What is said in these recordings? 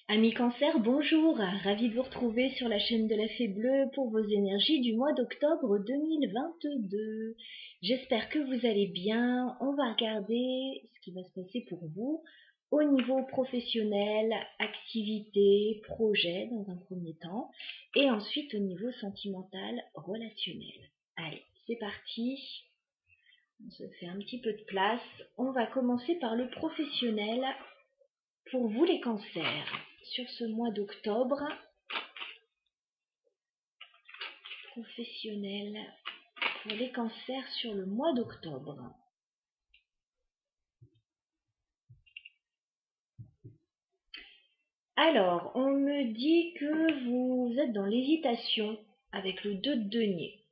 Amis Cancer, bonjour, ravi de vous retrouver sur la chaîne de la Fée Bleue pour vos énergies du mois d'octobre 2022. J'espère que vous allez bien. On va regarder ce qui va se passer pour vous au niveau professionnel, activité, projet dans un premier temps, et ensuite au niveau sentimental, relationnel. Allez, c'est parti. On se fait un petit peu de place. On va commencer par le professionnel. Pour vous les cancers, sur ce mois d'octobre, professionnel, pour les cancers sur le mois d'octobre. Alors, on me dit que vous êtes dans l'hésitation avec le 2 de denier.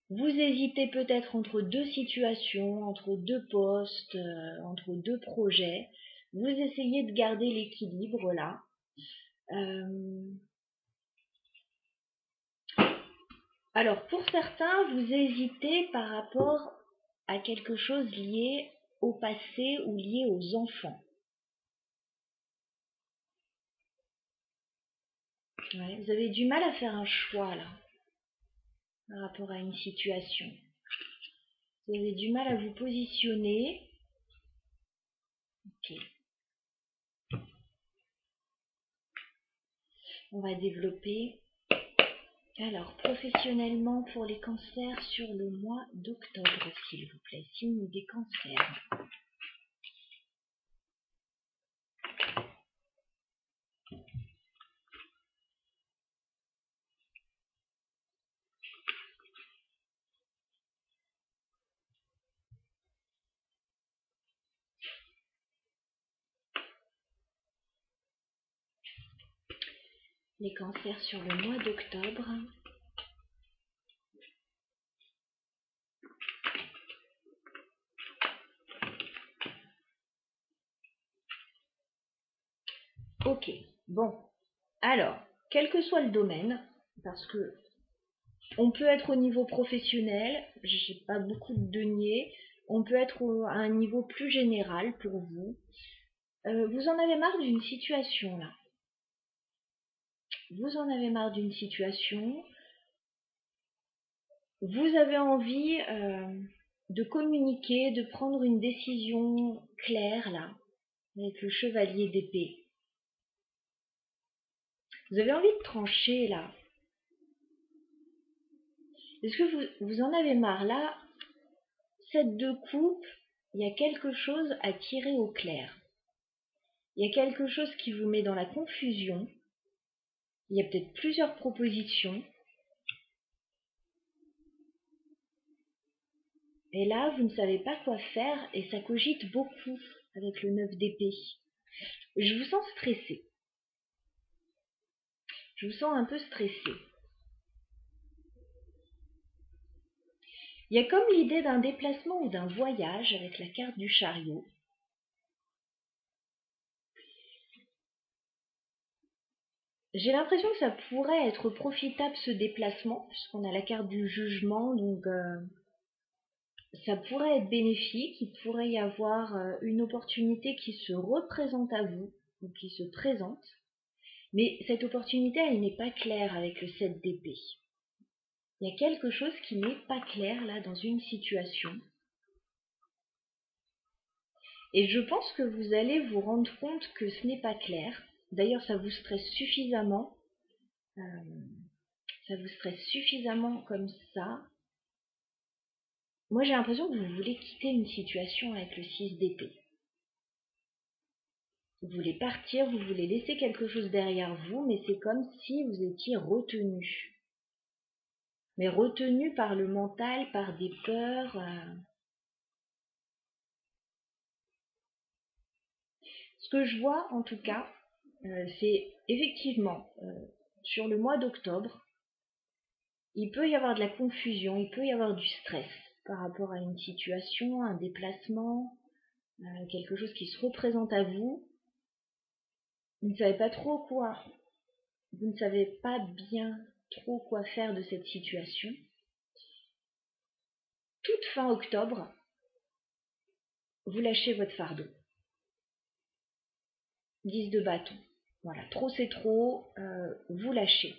Vous hésitez peut-être entre deux situations, entre deux postes, entre deux projets. Vous essayez de garder l'équilibre là. Alors, pour certains, vous hésitez par rapport à quelque chose lié au passé ou lié aux enfants. Ouais, vous avez du mal à faire un choix là, par rapport à une situation. Vous avez du mal à vous positionner. Ok. On va développer. Alors, professionnellement, pour les cancers sur le mois d'octobre, s'il vous plaît, signe des cancers. Les cancers sur le mois d'octobre. Ok, bon. Alors, quel que soit le domaine, parce que on peut être au niveau professionnel, j'ai pas beaucoup de deniers, on peut être à un niveau plus général pour vous. Vous en avez marre d'une situation là. Vous en avez marre d'une situation. Vous avez envie de communiquer, de prendre une décision claire là, avec le chevalier d'épée. Vous avez envie de trancher là. Est-ce que vous en avez marre là? 7 de coupe, il y a quelque chose à tirer au clair. Il y a quelque chose qui vous met dans la confusion. Il y a peut-être plusieurs propositions. Et là, vous ne savez pas quoi faire et ça cogite beaucoup avec le 9 d'épée. Je vous sens stressé. Je vous sens un peu stressé. Il y a comme l'idée d'un déplacement ou d'un voyage avec la carte du chariot. J'ai l'impression que ça pourrait être profitable ce déplacement, puisqu'on a la carte du jugement, donc ça pourrait être bénéfique. Il pourrait y avoir une opportunité qui se représente à vous, ou qui se présente. Mais cette opportunité, elle n'est pas claire avec le 7 d'épée. Il y a quelque chose qui n'est pas clair là dans une situation. Et je pense que vous allez vous rendre compte que ce n'est pas clair. D'ailleurs, ça vous stresse suffisamment. Ça vous stresse suffisamment comme ça. Moi, j'ai l'impression que vous voulez quitter une situation avec le 6 d'épée. Vous voulez partir, vous voulez laisser quelque chose derrière vous, mais c'est comme si vous étiez retenu. Mais retenu par le mental, par des peurs. Ce que je vois, en tout cas, c'est effectivement, sur le mois d'octobre, il peut y avoir de la confusion, il peut y avoir du stress par rapport à une situation, un déplacement, quelque chose qui se représente à vous. Vous ne savez pas trop quoi, vous ne savez pas bien trop quoi faire de cette situation. Toute fin octobre, vous lâchez votre fardeau. 10 de bâton. Voilà, trop c'est trop, vous lâchez.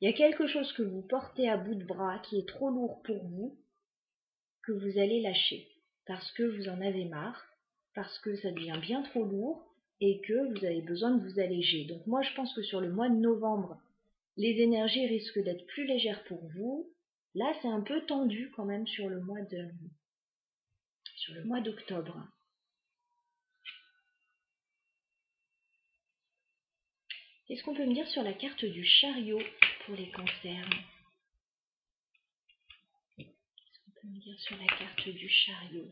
Il y a quelque chose que vous portez à bout de bras qui est trop lourd pour vous, que vous allez lâcher. Parce que vous en avez marre, parce que ça devient bien trop lourd et que vous avez besoin de vous alléger. Donc moi je pense que sur le mois de novembre, les énergies risquent d'être plus légères pour vous. Là c'est un peu tendu quand même sur le mois d'octobre. Qu'est-ce qu'on peut me dire sur la carte du chariot pour les cancers? Qu'est-ce qu'on peut me dire sur la carte du chariot?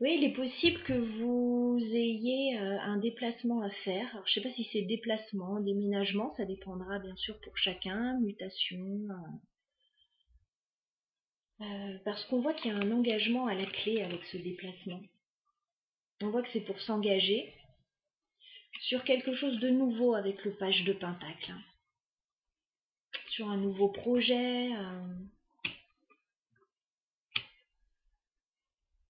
Oui, il est possible que vous ayez un déplacement à faire. Alors, je ne sais pas si c'est déplacement, déménagement, ça dépendra bien sûr pour chacun, mutation. Parce qu'on voit qu'il y a un engagement à la clé avec ce déplacement. On voit que c'est pour s'engager sur quelque chose de nouveau avec le page de Pentacle. Sur un nouveau projet.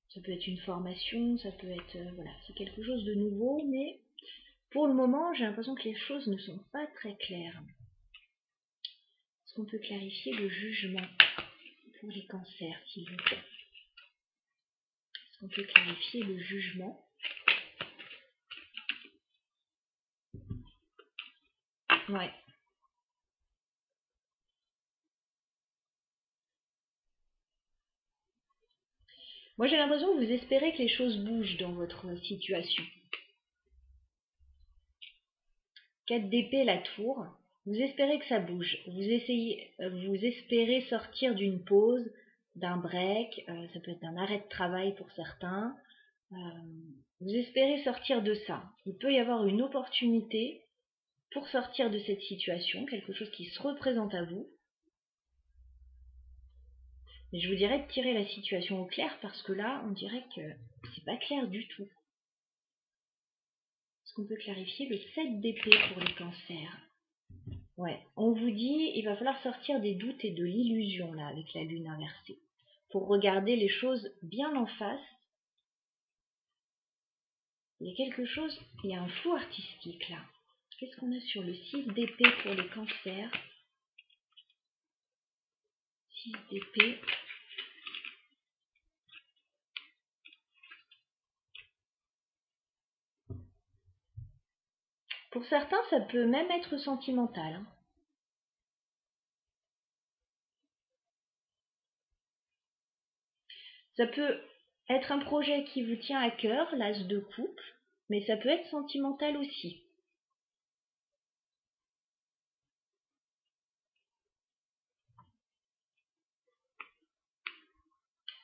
Ça peut être une formation, ça peut être... voilà, c'est quelque chose de nouveau, mais pour le moment, j'ai l'impression que les choses ne sont pas très claires. Est-ce qu'on peut clarifier le jugement pour les cancers, s'il vous plaît? Est-ce qu'on peut clarifier le jugement? Ouais. Moi, j'ai l'impression que vous espérez que les choses bougent dans votre situation. 4 d'épée, la tour. Vous espérez que ça bouge. Vous espérez sortir d'une pause, d'un break. Ça peut être un arrêt de travail pour certains. Vous espérez sortir de ça. Il peut y avoir une opportunité pour sortir de cette situation, quelque chose qui se représente à vous. Mais je vous dirais de tirer la situation au clair parce que là, on dirait que c'est pas clair du tout. Est-ce qu'on peut clarifier le 7 d'épée pour les cancers? Ouais, on vous dit il va falloir sortir des doutes et de l'illusion là avec la lune inversée pour regarder les choses bien en face. Il y a quelque chose, il y a un flou artistique là. Qu'est-ce qu'on a sur le 6 d'épée pour les cancers? 6 d'épée. Pour certains, ça peut même être sentimental. Ça peut être un projet qui vous tient à cœur, l'as de coupe, mais ça peut être sentimental aussi.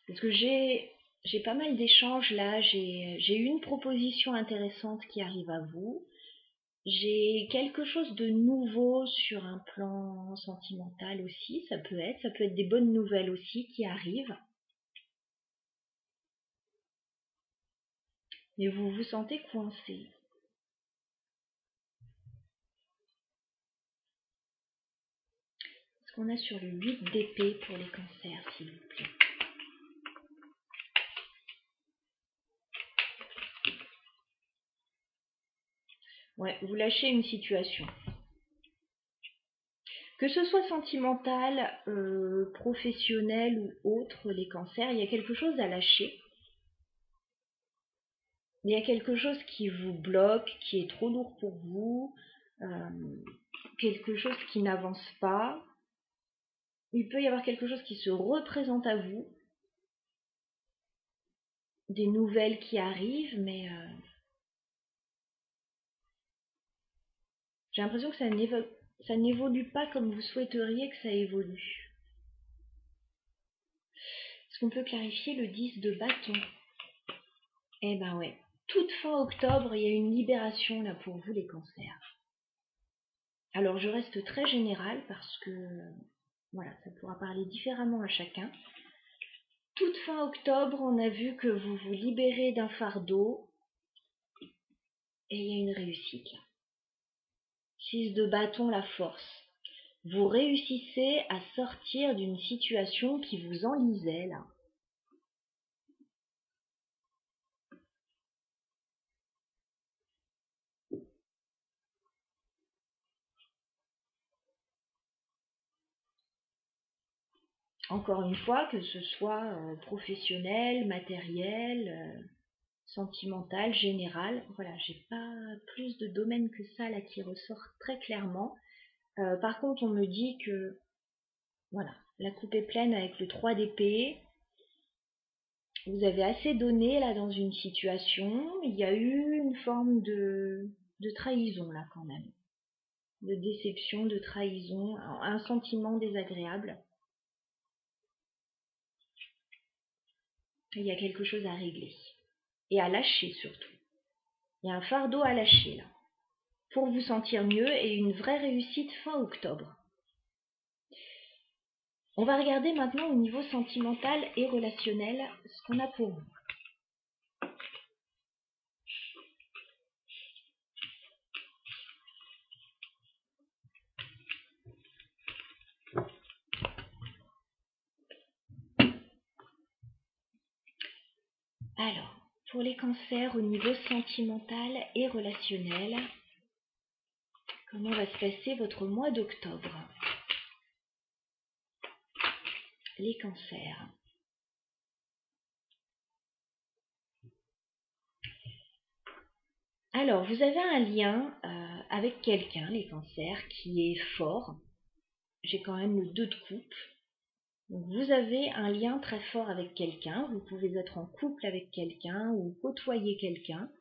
Parce que j'ai pas mal d'échanges là, j'ai eu une proposition intéressante qui arrive à vous. J'ai quelque chose de nouveau sur un plan sentimental aussi, ça peut être des bonnes nouvelles aussi qui arrivent. Mais vous vous sentez coincé. Ce qu'on a sur le 8 d'épée pour les cancers, s'il vous plaît. Ouais, vous lâchez une situation. Que ce soit sentimental, professionnel ou autre, les cancers, il y a quelque chose à lâcher. Il y a quelque chose qui vous bloque, qui est trop lourd pour vous, quelque chose qui n'avance pas. Il peut y avoir quelque chose qui se représente à vous, des nouvelles qui arrivent, mais j'ai l'impression que ça n'évolue pas comme vous souhaiteriez que ça évolue. Est-ce qu'on peut clarifier le 10 de bâton? Eh ben ouais, toute fin octobre, il y a une libération là pour vous les cancers. Alors je reste très générale parce que voilà, ça pourra parler différemment à chacun. Toute fin octobre, on a vu que vous vous libérez d'un fardeau et il y a une réussite là. 6 de bâton, la force. Vous réussissez à sortir d'une situation qui vous enlisait là. Encore une fois, que ce soit professionnel, matériel, sentimental, général. Voilà, j'ai pas plus de domaines que ça là qui ressort très clairement. Par contre, on me dit que voilà, la coupe est pleine avec le 3 d'épée. Vous avez assez donné là dans une situation. Il y a eu une forme de trahison là quand même. De déception, de trahison, un sentiment désagréable. Il y a quelque chose à régler. Et à lâcher surtout. Il y a un fardeau à lâcher là. Pour vous sentir mieux et une vraie réussite fin octobre. On va regarder maintenant au niveau sentimental et relationnel ce qu'on a pour vous. Alors, pour les cancers au niveau sentimental et relationnel, comment va se passer votre mois d'octobre? Les cancers. Alors, vous avez un lien avec quelqu'un, les cancers, qui est fort. J'ai quand même le 2 de coupe. Donc, vous avez un lien très fort avec quelqu'un. Vous pouvez être en couple avec quelqu'un ou côtoyer quelqu'un.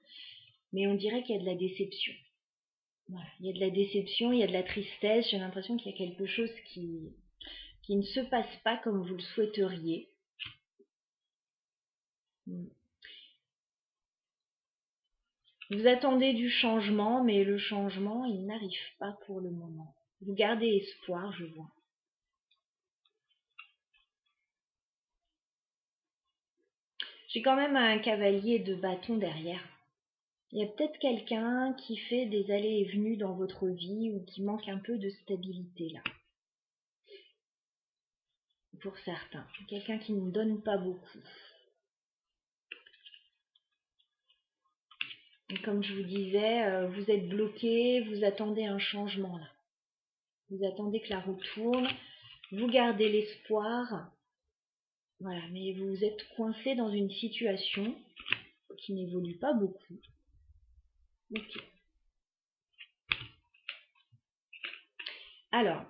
Mais on dirait qu'il y a de la déception. Voilà, il y a de la déception, il y a de la tristesse. J'ai l'impression qu'il y a quelque chose qui ne se passe pas comme vous le souhaiteriez. Vous attendez du changement, mais le changement, il n'arrive pas pour le moment. Vous gardez espoir, je vois. J'ai quand même un cavalier de bâton derrière. Il y a peut-être quelqu'un qui fait des allées et venues dans votre vie ou qui manque un peu de stabilité là. Pour certains. Quelqu'un qui ne donne pas beaucoup. Et comme je vous disais, vous êtes bloqué, vous attendez un changement là. Vous attendez que la roue tourne, vous gardez l'espoir. Voilà, mais vous êtes coincé dans une situation qui n'évolue pas beaucoup. Ok. Alors,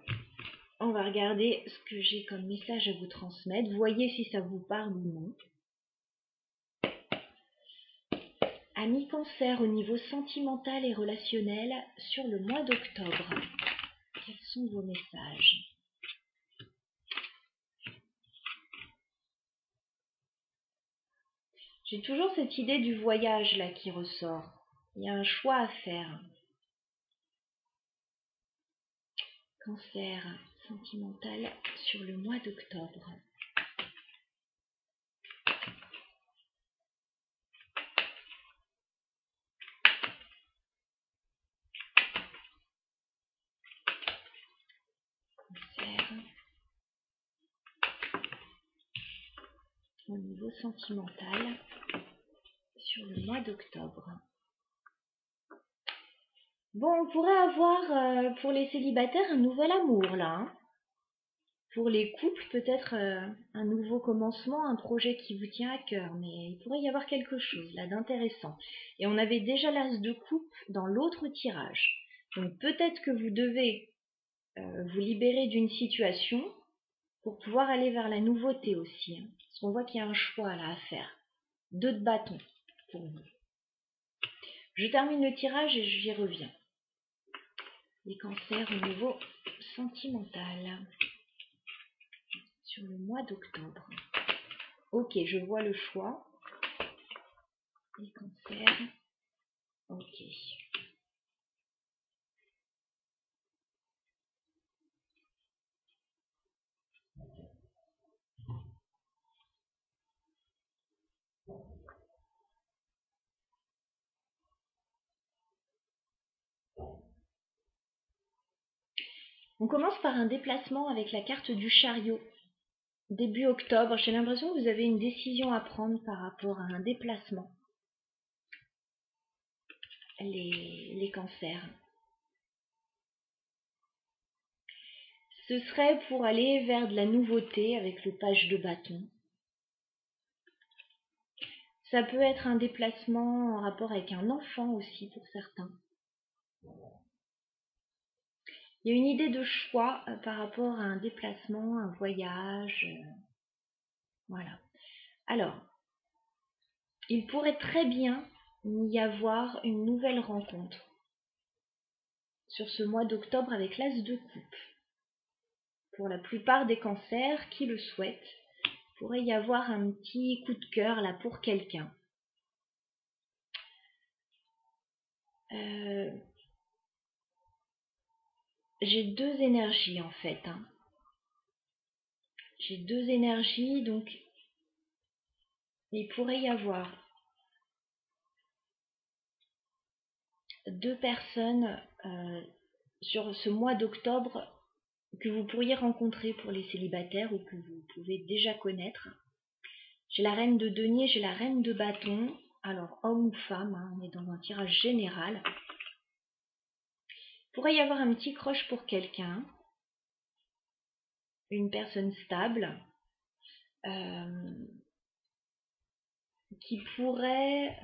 on va regarder ce que j'ai comme message à vous transmettre. Voyez si ça vous parle ou non. Amis cancer au niveau sentimental et relationnel sur le mois d'octobre. Quels sont vos messages? J'ai toujours cette idée du voyage là qui ressort. Il y a un choix à faire. Cancer sentimental sur le mois d'octobre. Cancer au niveau sentimental sur le mois d'octobre. Bon, on pourrait avoir pour les célibataires un nouvel amour là. Hein. Pour les couples, peut-être un nouveau commencement, un projet qui vous tient à cœur, mais il pourrait y avoir quelque chose là d'intéressant. Et on avait déjà l'as de coupe dans l'autre tirage. Donc peut-être que vous devez vous libérer d'une situation pour pouvoir aller vers la nouveauté aussi. Hein. Parce qu'on voit qu'il y a un choix là à faire. 2 de bâton pour vous. Je termine le tirage et j'y reviens. Les cancers au niveau sentimental sur le mois d'octobre. Ok, je vois le choix. Les cancers. Ok. On commence par un déplacement avec la carte du chariot. Début octobre, j'ai l'impression que vous avez une décision à prendre par rapport à un déplacement. Les cancers. ce serait pour aller vers de la nouveauté avec le page de bâton. Ça peut être un déplacement en rapport avec un enfant aussi pour certains. Il y a une idée de choix par rapport à un déplacement, un voyage. Voilà. Alors, il pourrait très bien y avoir une nouvelle rencontre sur ce mois d'octobre avec l'as de coupe. Pour la plupart des cancers qui le souhaitent, il pourrait y avoir un petit coup de cœur là pour quelqu'un. J'ai deux énergies en fait. J'ai deux énergies, donc il pourrait y avoir deux personnes sur ce mois d'octobre que vous pourriez rencontrer pour les célibataires ou que vous pouvez déjà connaître. J'ai la reine de denier, j'ai la reine de bâton. Alors, homme ou femme, on est dans un tirage général. Il pourrait y avoir un petit croche pour quelqu'un, une personne stable, qui pourrait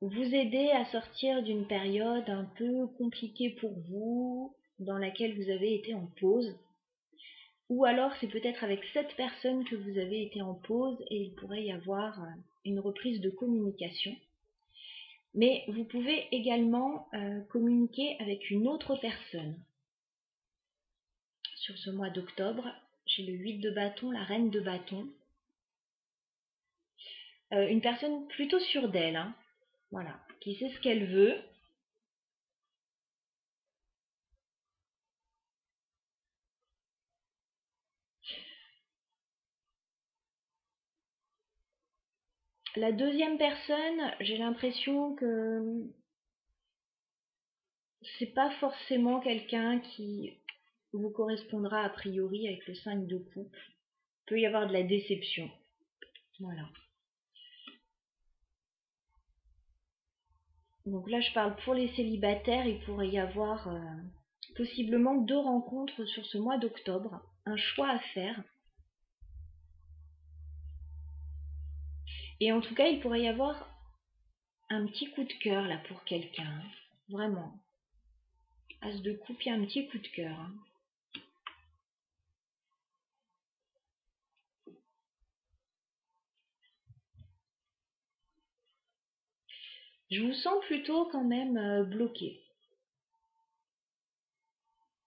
vous aider à sortir d'une période un peu compliquée pour vous, dans laquelle vous avez été en pause. Ou alors c'est peut-être avec cette personne que vous avez été en pause et il pourrait y avoir une reprise de communication. Mais vous pouvez également communiquer avec une autre personne. Sur ce mois d'octobre, j'ai le 8 de bâton, la reine de bâton. Une personne plutôt sûre d'elle, voilà, qui sait ce qu'elle veut. La deuxième personne, j'ai l'impression que c'est pas forcément quelqu'un qui vous correspondra a priori avec le 5 de coupe. Il peut y avoir de la déception. Voilà. Donc là, je parle pour les célibataires, il pourrait y avoir possiblement deux rencontres sur ce mois d'octobre. Un choix à faire. Et en tout cas, il pourrait y avoir un petit coup de cœur là pour quelqu'un. Vraiment. As de coupe, il y a un petit coup de cœur. Je vous sens plutôt quand même bloqué.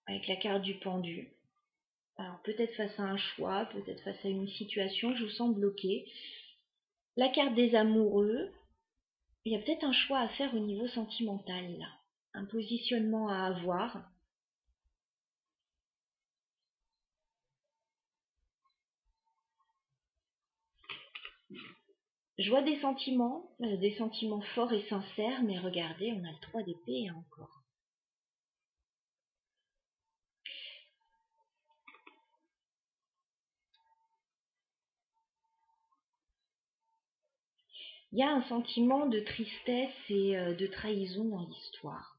Avec la carte du pendu. Alors peut-être face à un choix, peut-être face à une situation, je vous sens bloqué. La carte des amoureux, il y a peut-être un choix à faire au niveau sentimental là. Un positionnement à avoir. Je vois des sentiments forts et sincères, mais regardez, on a le 3 d'épée encore. Il y a un sentiment de tristesse et de trahison dans l'histoire.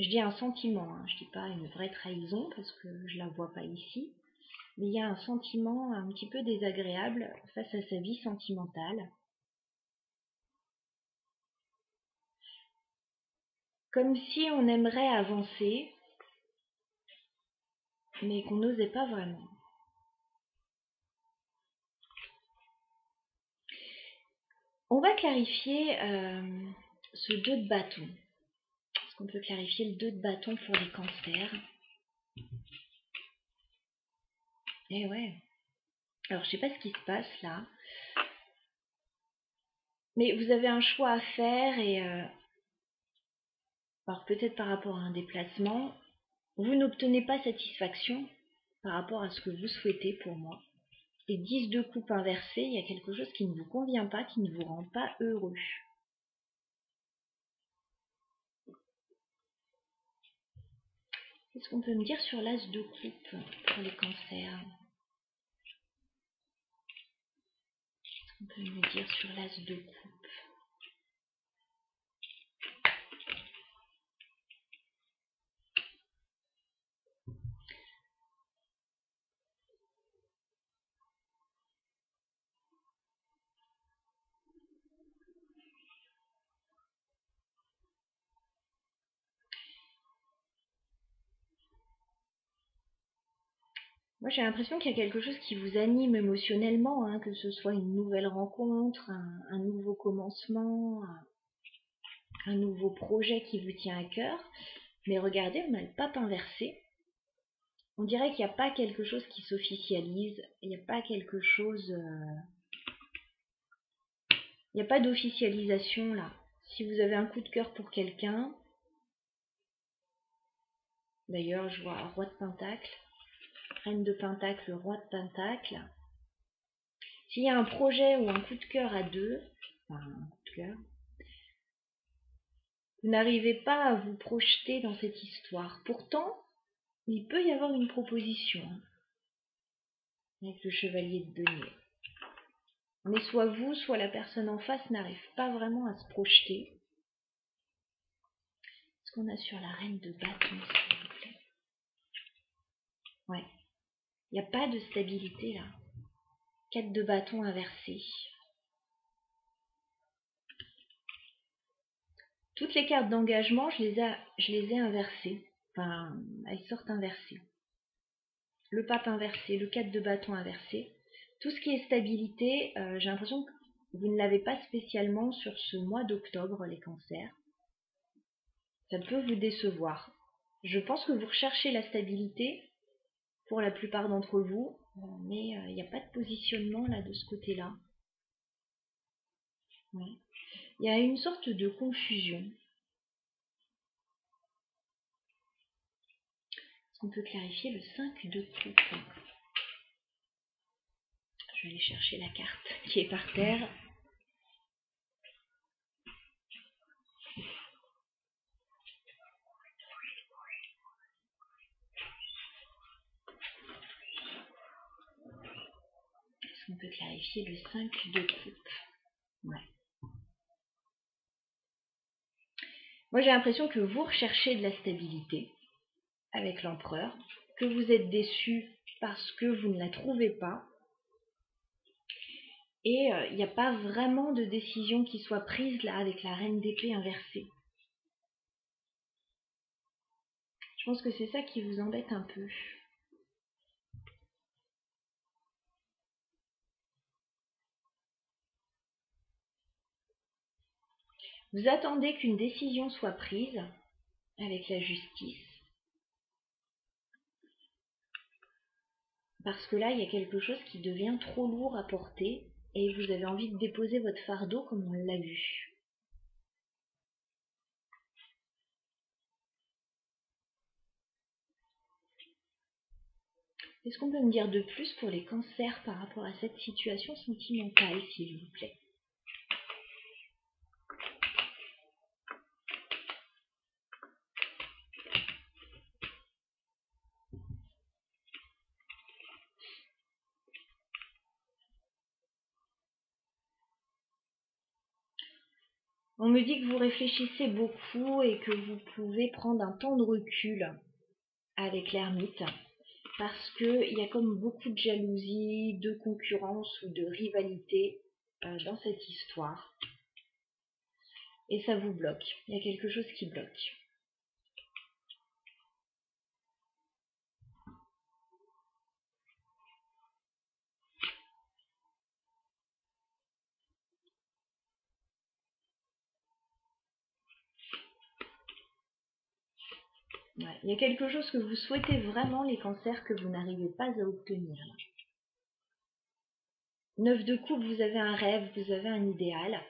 Je dis un sentiment, je dis pas une vraie trahison parce que je la vois pas ici. Mais il y a un sentiment un petit peu désagréable face à sa vie sentimentale. Comme si on aimerait avancer, mais qu'on n'osait pas vraiment. On va clarifier ce 2 de bâton. Est-ce qu'on peut clarifier le 2 de bâton pour les cancers? Eh ouais. Alors, je sais pas ce qui se passe là. Mais vous avez un choix à faire et alors peut-être par rapport à un déplacement, vous n'obtenez pas satisfaction par rapport à ce que vous souhaitez pour moi. Et 10 de coupe inversé, il y a quelque chose qui ne vous convient pas, qui ne vous rend pas heureux. Qu'est-ce qu'on peut me dire sur l'as de coupe pour les cancers? Qu'est-ce qu'on peut me dire sur l'as de coupe? Moi, j'ai l'impression qu'il y a quelque chose qui vous anime émotionnellement, hein, que ce soit une nouvelle rencontre, un nouveau commencement, un nouveau projet qui vous tient à cœur. Mais regardez, on a le pape inversé. On dirait qu'il n'y a pas quelque chose qui s'officialise, il n'y a pas quelque chose... il n'y a pas d'officialisation là. Si vous avez un coup de cœur pour quelqu'un, d'ailleurs je vois roi de pentacle, reine de pentacle, roi de pentacle. S'il y a un projet ou un coup de cœur à deux, enfin un coup de cœur, vous n'arrivez pas à vous projeter dans cette histoire. Pourtant, il peut y avoir une proposition, hein, avec le chevalier de denier. Mais soit vous, soit la personne en face n'arrive pas vraiment à se projeter. Ce qu'on a sur la reine de bâton, s'il vous plaît. Ouais. Il n'y a pas de stabilité là. 4 de bâton inversé. Toutes les cartes d'engagement, je les ai inversées. Enfin, elles sortent inversées. Le pape inversé, le 4 de bâton inversé. Tout ce qui est stabilité, j'ai l'impression que vous ne l'avez pas spécialement sur ce mois d'octobre, les cancers. Ça peut vous décevoir. Je pense que vous recherchez la stabilité pour la plupart d'entre vous, mais il n'y a pas de positionnement là de ce côté-là. Ouais. Il y a une sorte de confusion. Est-ce qu'on peut clarifier le 5 de coupe? Je vais aller chercher la carte qui est par terre. Est-ce qu'on peut clarifier le 5 de coupe? Ouais. Moi, j'ai l'impression que vous recherchez de la stabilité avec l'empereur, que vous êtes déçu parce que vous ne la trouvez pas. Et il n'y a pas vraiment de décision qui soit prise là avec la reine d'épée inversée. Je pense que c'est ça qui vous embête un peu. Vous attendez qu'une décision soit prise avec la justice. Parce que là, il y a quelque chose qui devient trop lourd à porter et vous avez envie de déposer votre fardeau comme on l'a vu. Est-ce qu'on peut me dire de plus pour les cancers par rapport à cette situation sentimentale, s'il vous plaît? On me dit que vous réfléchissez beaucoup et que vous pouvez prendre un temps de recul avec l'ermite parce qu'il y a comme beaucoup de jalousie, de concurrence ou de rivalité dans cette histoire. Et ça vous bloque. Il y a quelque chose qui bloque. Ouais. Il y a quelque chose que vous souhaitez vraiment, les cancers, que vous n'arrivez pas à obtenir. 9 de coupe, vous avez un rêve, vous avez un idéal.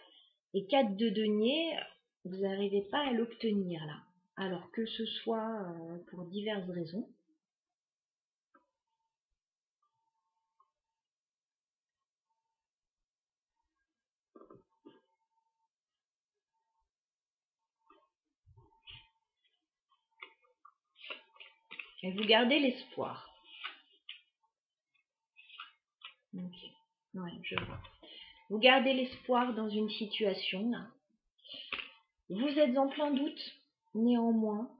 Et 4 de denier, vous n'arrivez pas à l'obtenir là. Alors que ce soit pour diverses raisons. Et vous gardez l'espoir. Ok. Ouais, je vois. Vous gardez l'espoir dans une situation là. Vous êtes en plein doute, néanmoins,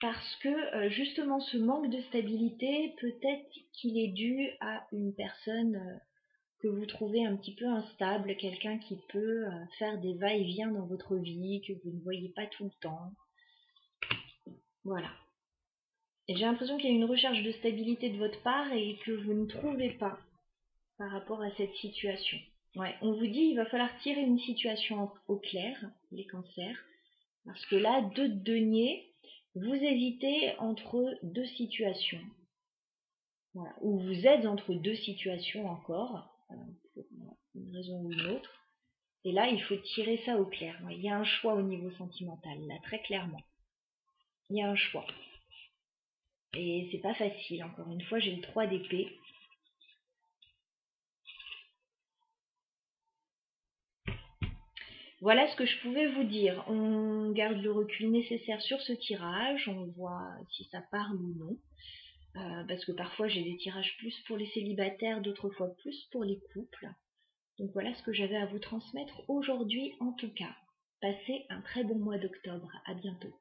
parce que justement ce manque de stabilité, peut-être qu'il est dû à une personne que vous trouvez un petit peu instable, quelqu'un qui peut faire des va-et-vient dans votre vie, que vous ne voyez pas tout le temps. Voilà. Et j'ai l'impression qu'il y a une recherche de stabilité de votre part et que vous ne trouvez pas par rapport à cette situation. Ouais, on vous dit il va falloir tirer une situation au clair, les cancers, parce que là, 2 de denier, vous hésitez entre 2 situations. Voilà. Ou vous êtes entre 2 situations encore, pour une raison ou une autre. Et là, il faut tirer ça au clair. Il y a un choix au niveau sentimental, là, très clairement. Il y a un choix. Et c'est pas facile, encore une fois, j'ai le 3 d'épée. Voilà ce que je pouvais vous dire. On garde le recul nécessaire sur ce tirage, on voit si ça parle ou non. Parce que parfois j'ai des tirages plus pour les célibataires, d'autres fois plus pour les couples. Donc voilà ce que j'avais à vous transmettre aujourd'hui en tout cas. Passez un très bon mois d'octobre. À bientôt.